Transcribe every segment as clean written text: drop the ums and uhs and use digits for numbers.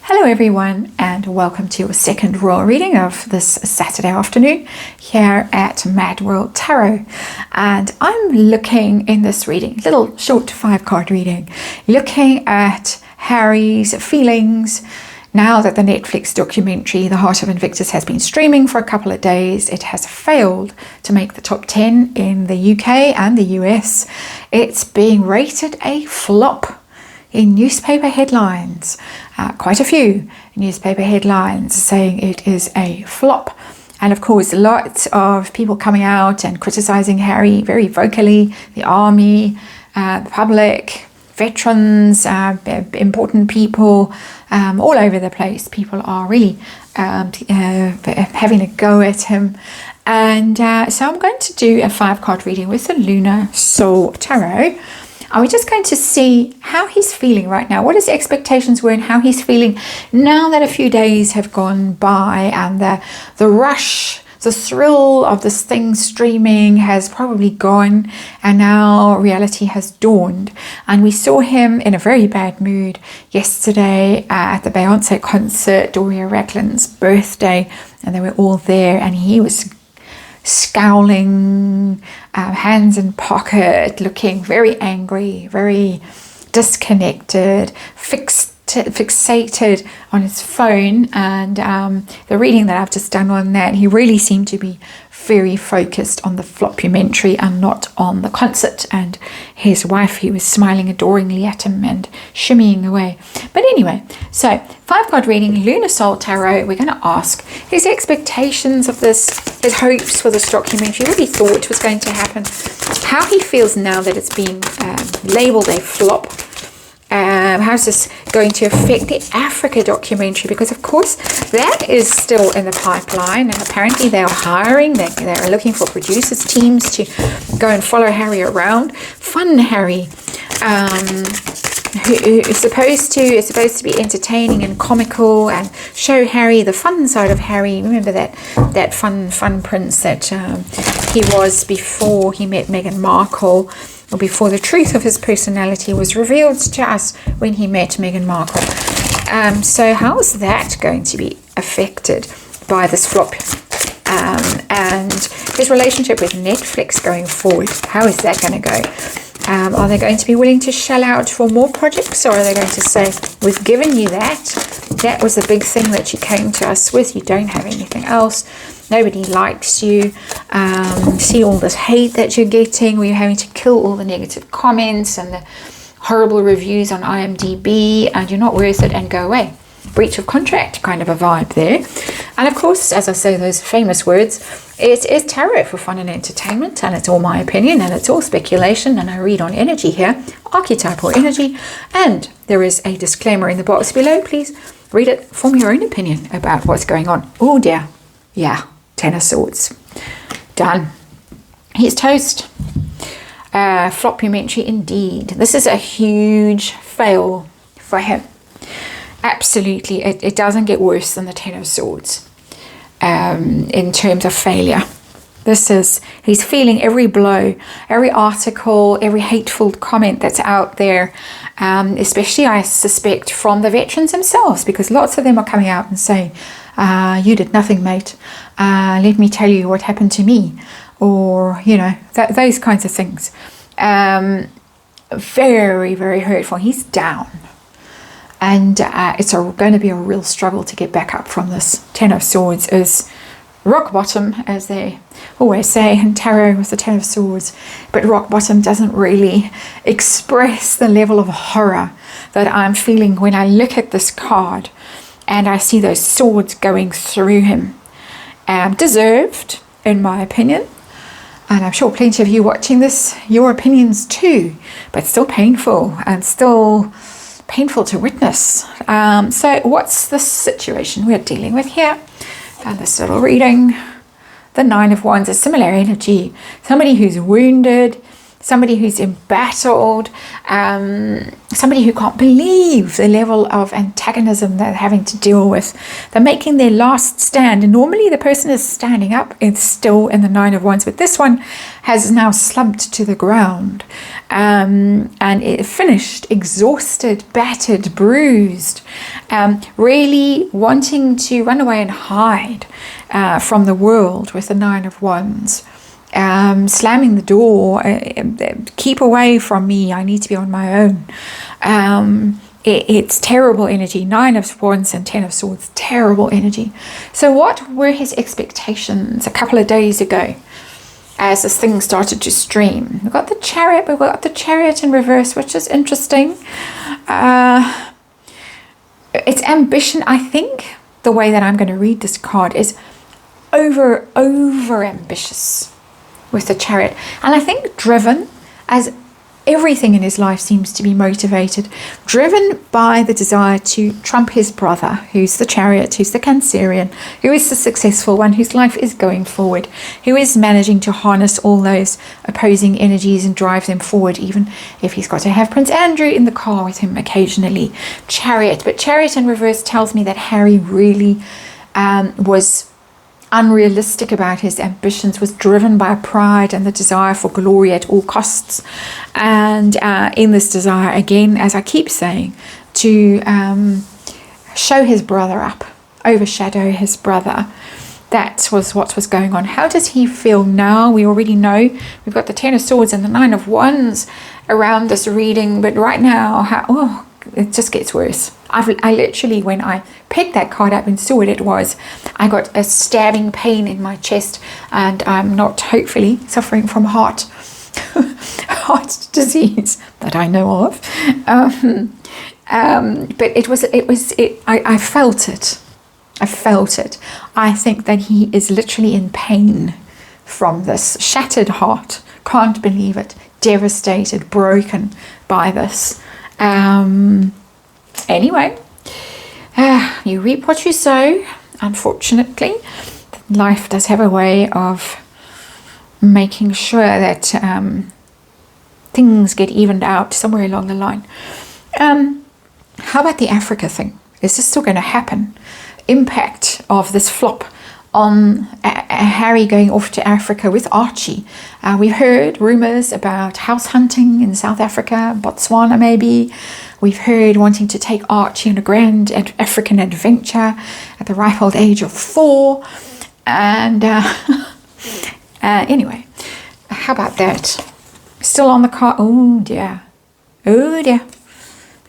Hello everyone, and welcome to your second royal reading of this Saturday afternoon here at MadWorldTarot. And I'm looking in this reading, little short 5-card reading, looking at Harry's feelings now that the Netflix documentary The Heart of Invictus has been streaming for a couple of days. It has failed to make the top 10 in the UK and the US. It's being rated a flop in newspaper headlines. Quite a few newspaper headlines saying it is a flop. And of course, lots of people coming out and criticizing Harry very vocally, the army, the public, veterans, important people, all over the place. People are really having a go at him. And so I'm going to do a 5-card reading with the Lunar Soul Tarot. And we're just going to see how he's feeling right now, what his expectations were and how he's feeling now that a few days have gone by and the rush, the thrill of this thing streaming has probably gone, and now reality has dawned. And we saw him in a very bad mood yesterday at the Beyonce concert, Doria Racklin's birthday, and they were all there, and he was scowling, hands in pocket, looking very angry, very disconnected, fixated on his phone. And the reading that I've just done on that, he really seemed to be very focused on the Flopumentary and not on the concert. And his wife, he was smiling adoringly at him and shimmying away. But anyway, so 5-card reading, Lunar Soul Tarot. We're going to ask his expectations of this, his hopes for this documentary, what he thought was going to happen, how he feels now that it's being labeled a flop. How's this going to affect the Africa documentary? Because of course that is still in the pipeline, and apparently they are hiring, they're looking for producers teams to go and follow Harry around. Fun Harry, who is supposed to be entertaining and comical and show Harry the fun side of Harry. Remember that fun prince that he was before he met Meghan Markle, or before the truth of his personality was revealed to us when he met Meghan Markle. So how is that going to be affected by this flop? And his relationship with Netflix going forward, how is that going to go? Are they going to be willing to shell out for more projects, or are they going to say, we've given you that was the big thing that you came to us with, you don't have anything else, nobody likes you, see all this hate that you're getting, where you're having to kill all the negative comments and the horrible reviews on IMDb, and you're not worth it, and go away. Breach of contract kind of a vibe there. And of course, as I say those famous words, it is tarot for fun and entertainment, and it's all my opinion and it's all speculation, and I read on energy here, archetypal energy, and there is a disclaimer in the box below. Please read it, form your own opinion about what's going on. Oh dear, yeah, 10 of Swords, done. He's toast. Flopumentary indeed. This is a huge fail for him. Absolutely, it doesn't get worse than the 10 of Swords in terms of failure. He's feeling every blow, every article, every hateful comment that's out there, especially I suspect from the veterans themselves, because lots of them are coming out and saying, you did nothing, mate. Let me tell you what happened to me, or, you know, those kinds of things. Very, very hurtful. He's down. And it's going to be a real struggle to get back up from this. 10 of Swords is rock bottom, as they always say in tarot with the 10 of Swords. But rock bottom doesn't really express the level of horror that I'm feeling when I look at this card and I see those swords going through him. Deserved, in my opinion. And I'm sure plenty of you watching this, your opinions too. But still painful, and still painful to witness. So what's the situation we're dealing with here? And this little reading, the 9 of Wands, is similar energy. Somebody who's wounded, somebody who's embattled, somebody who can't believe the level of antagonism they're having to deal with. They're making their last stand, and normally the person is standing up. It's still in the 9 of Wands, but this one has now slumped to the ground, and it finished, exhausted, battered, bruised, really wanting to run away and hide from the world with the Nine of Wands. Slamming the door, keep away from me, I need to be on my own. It's terrible energy. 9 of Wands and 10 of Swords, terrible energy. So what were his expectations a couple of days ago as this thing started to stream? We've got the Chariot, but we've got the Chariot in reverse, which is interesting. It's ambition. I think the way that I'm going to read this card is over ambitious with the Chariot, and I think driven, as everything in his life seems to be motivated, driven by the desire to trump his brother, who's the Chariot, who's the Cancerian, who is the successful one, whose life is going forward, who is managing to harness all those opposing energies and drive them forward, even if he's got to have Prince Andrew in the car with him occasionally. Chariot, but Chariot in reverse tells me that Harry really was unrealistic about his ambitions, was driven by pride and the desire for glory at all costs, and in this desire, again, as I keep saying, to show his brother up, overshadow his brother. That was what was going on. How does he feel now? We already know we've got the 10 of Swords and the 9 of Wands around this reading, but right now, it just gets worse. I literally, when I picked that card up and saw what it was, I got a stabbing pain in my chest, and I'm not hopefully suffering from heart disease that I know of. But I felt it. I felt it. I think that he is literally in pain from this shattered heart. Can't believe it. Devastated, broken by this. Anyway, you reap what you sow. Unfortunately, life does have a way of making sure that things get evened out somewhere along the line. How about the Africa thing? Is this still going to happen? Impact of this flop on Harry going off to Africa with Archie. We've heard rumours about house hunting in South Africa, Botswana maybe. We've heard wanting to take Archie on a grand African adventure at the ripe old age of 4. And anyway, how about that? Still on the card. Oh dear. Oh dear.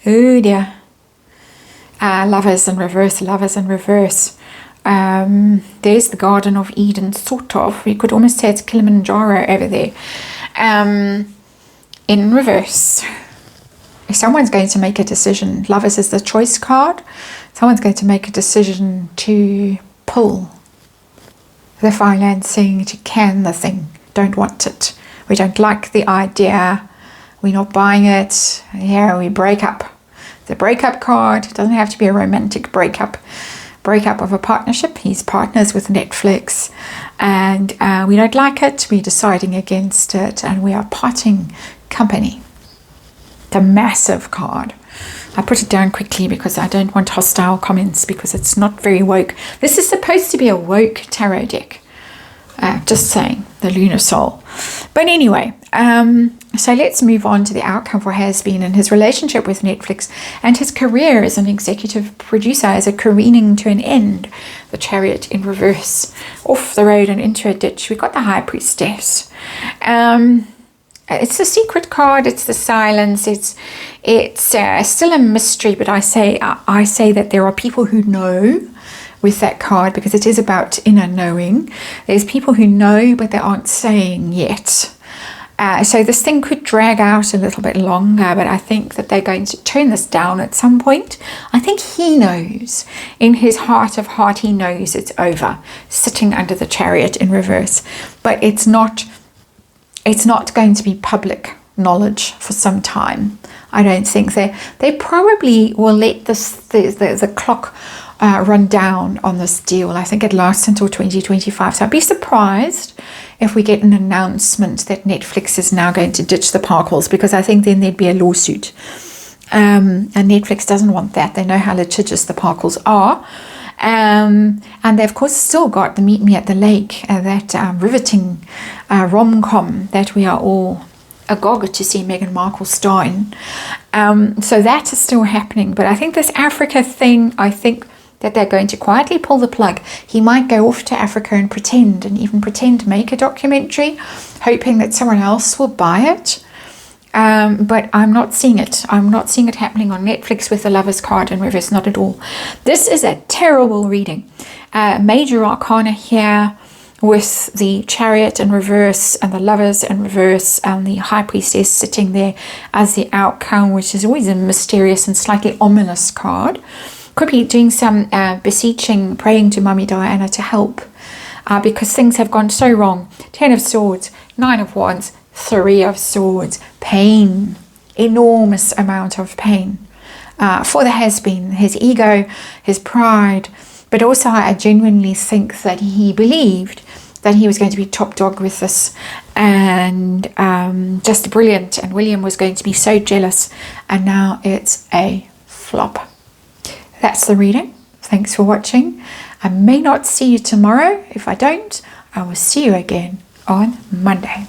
Oh dear. Lovers in reverse, lovers in reverse. There's the Garden of Eden, sort of. We could almost say it's Kilimanjaro over there. In reverse. Someone's going to make a decision. Lovers is the choice card. Someone's going to make a decision to pull the financing, to can the thing. Don't want it. We don't like the idea. We're not buying it. Yeah, we break up. The breakup card doesn't have to be a romantic breakup. Breakup of a partnership. He's partners with Netflix, and we don't like it. We're deciding against it, and we are parting company. The massive card. I put it down quickly because I don't want hostile comments, because it's not very woke. This is supposed to be a woke tarot deck. Just saying, the Lunar Soul. But anyway, so let's move on to the outcome for Hasbeen and his relationship with Netflix, and his career as an executive producer. Is it careening to an end? The Chariot in reverse, off the road and into a ditch. We've got the High Priestess. It's the secret card. It's the silence. It's still a mystery. But I say that there are people who know with that card, because it is about inner knowing. There's people who know, but they aren't saying yet. So this thing could drag out a little bit longer, but I think that they're going to turn this down at some point. I think he knows, in his heart of heart, he knows it's over, sitting under the Chariot in reverse. But it's not going to be public knowledge for some time. I don't think they probably will let the clock run down on this deal. I think it lasts until 2025. So I'd be surprised if we get an announcement that Netflix is now going to ditch the Parkles, because I think then there'd be a lawsuit. And Netflix doesn't want that. They know how litigious the Parkles are. And they of course still got the Meet Me at the Lake, that riveting rom-com that we are all agog to see Meghan Markle starting. So that is still happening. But I think this Africa thing, I think that they're going to quietly pull the plug. He might go off to Africa and even pretend to make a documentary, hoping that someone else will buy it. But I'm not seeing it. I'm not seeing it happening on Netflix with the Lover's card in reverse, not at all. This is a terrible reading. Major Arcana here with the Chariot in reverse and the Lovers in reverse and the High Priestess sitting there as the outcome, which is always a mysterious and slightly ominous card. Could be doing some beseeching, praying to Mummy Diana to help because things have gone so wrong. 10 of Swords, 9 of Wands, 3 of Swords, pain, enormous amount of pain for the Hasbeen, his ego, his pride, but also I genuinely think that he believed that he was going to be top dog with this and just brilliant, and William was going to be so jealous, and now it's a flop. That's the reading. Thanks for watching. I may not see you tomorrow. If I don't, I will see you again on Monday.